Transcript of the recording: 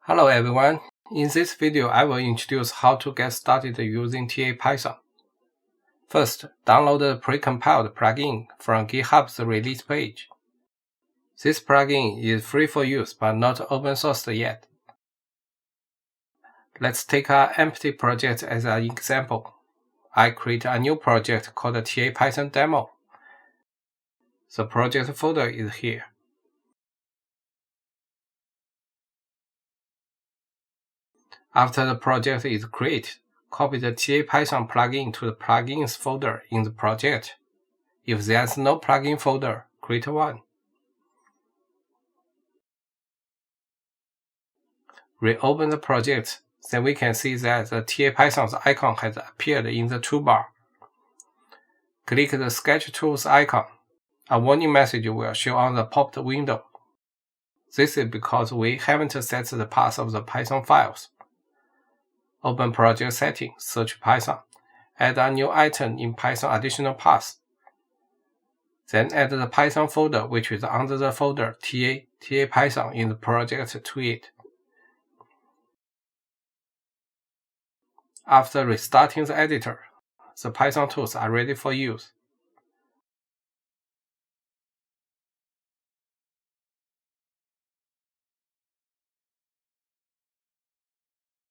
Hello everyone, in this video I will introduce how to get started using TAPython. First, download the precompiled plugin from GitHub's release page. This plugin is free for use but not open sourced yet. Let's take an empty project as an example. I create a new project called TAPython demo. The project folder is here. After the project is created, copy the TAPython plugin to the plugins folder in the project. If there's no plugin folder, create one. Reopen the project, then we can see that the TAPython's icon has appeared in the toolbar. Click the Sketch Tools icon. A warning message will show on the popped window. This is because we haven't set the path of the Python files. Open Project Settings, search Python. Add a new item in Python additional path. Then add the Python folder which is under the folder TAPython in the project to it. After restarting the editor, the Python tools are ready for use.